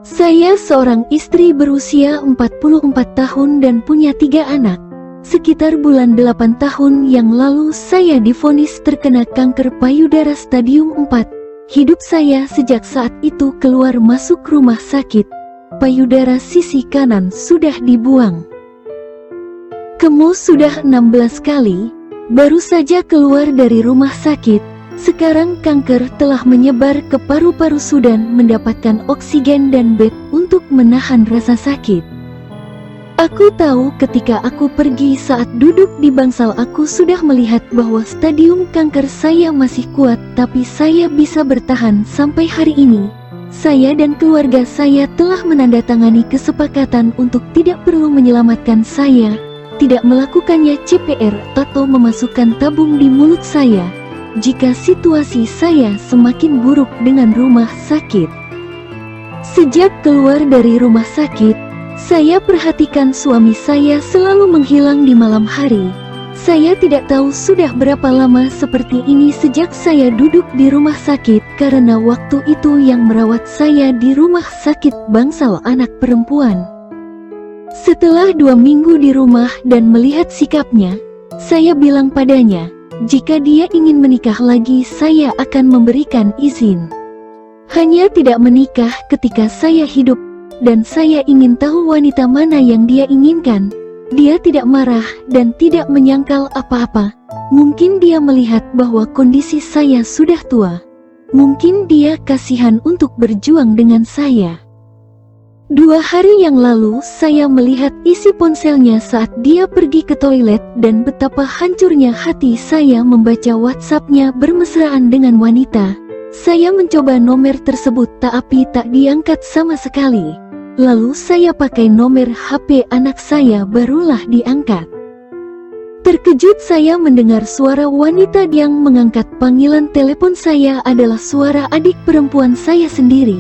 Saya seorang istri berusia 44 tahun dan punya 3 anak. Sekitar bulan 8 tahun yang lalu saya divonis terkena kanker payudara stadium 4. Hidup saya sejak saat itu keluar masuk rumah sakit. Payudara sisi kanan sudah dibuang. Kemo sudah 16 kali, baru saja keluar dari rumah sakit. Sekarang kanker telah menyebar ke paru-paru Sudan mendapatkan oksigen dan bed untuk menahan rasa sakit. Aku tahu ketika aku pergi saat duduk di bangsal aku sudah melihat bahwa stadium kanker saya masih kuat, tapi saya bisa bertahan sampai hari ini. Saya dan keluarga saya telah menandatangani kesepakatan untuk tidak perlu menyelamatkan saya, tidak melakukannya CPR atau memasukkan tabung di mulut saya jika situasi saya semakin buruk dengan rumah sakit. Sejak keluar dari rumah sakit, saya perhatikan suami saya selalu menghilang di malam hari. Saya tidak tahu sudah berapa lama seperti ini sejak saya duduk di rumah sakit, karena waktu itu yang merawat saya di rumah sakit bangsal anak perempuan. Setelah 2 minggu di rumah dan melihat sikapnya, saya bilang padanya, jika dia ingin menikah lagi saya akan memberikan izin. Hanya tidak menikah ketika saya hidup, dan saya ingin tahu wanita mana yang dia inginkan. Dia tidak marah dan tidak menyangkal apa-apa. Mungkin dia melihat bahwa kondisi saya sudah tua. Mungkin dia kasihan untuk berjuang dengan saya. 2 hari yang lalu saya melihat isi ponselnya saat dia pergi ke toilet dan betapa hancurnya hati saya membaca WhatsApp-nya bermesraan dengan wanita. Saya mencoba nomor tersebut tapi tak diangkat sama sekali. Lalu saya pakai nomor HP anak saya barulah diangkat. Terkejut saya mendengar suara wanita yang mengangkat panggilan telepon saya adalah suara adik perempuan saya sendiri.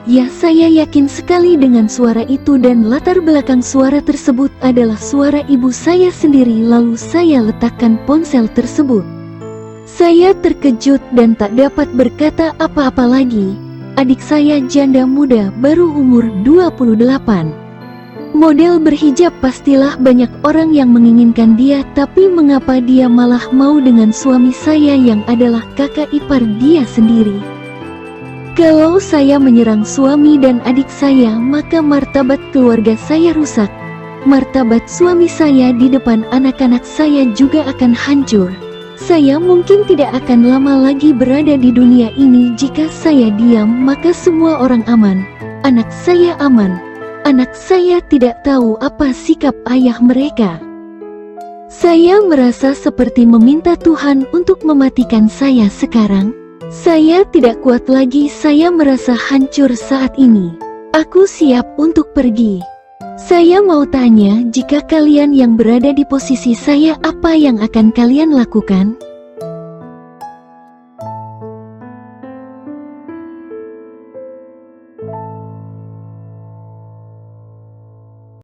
Ya, saya yakin sekali dengan suara itu dan latar belakang suara tersebut adalah suara ibu saya sendiri. Lalu saya letakkan ponsel tersebut. Saya terkejut dan tak dapat berkata apa-apa lagi. Adik saya janda muda baru umur 28. Model berhijab, pastilah banyak orang yang menginginkan dia, tapi mengapa dia malah mau dengan suami saya yang adalah kakak ipar dia sendiri? Kalau saya menyerang suami dan adik saya, maka martabat keluarga saya rusak. Martabat suami saya di depan anak-anak saya juga akan hancur. Saya mungkin tidak akan lama lagi berada di dunia ini. Jika saya diam, maka semua orang aman. Anak saya aman. Anak saya tidak tahu apa sikap ayah mereka. Saya merasa seperti meminta Tuhan untuk mematikan saya sekarang. Saya tidak kuat lagi, saya merasa hancur saat ini. Aku siap untuk pergi. Saya mau tanya, jika kalian yang berada di posisi saya, apa yang akan kalian lakukan?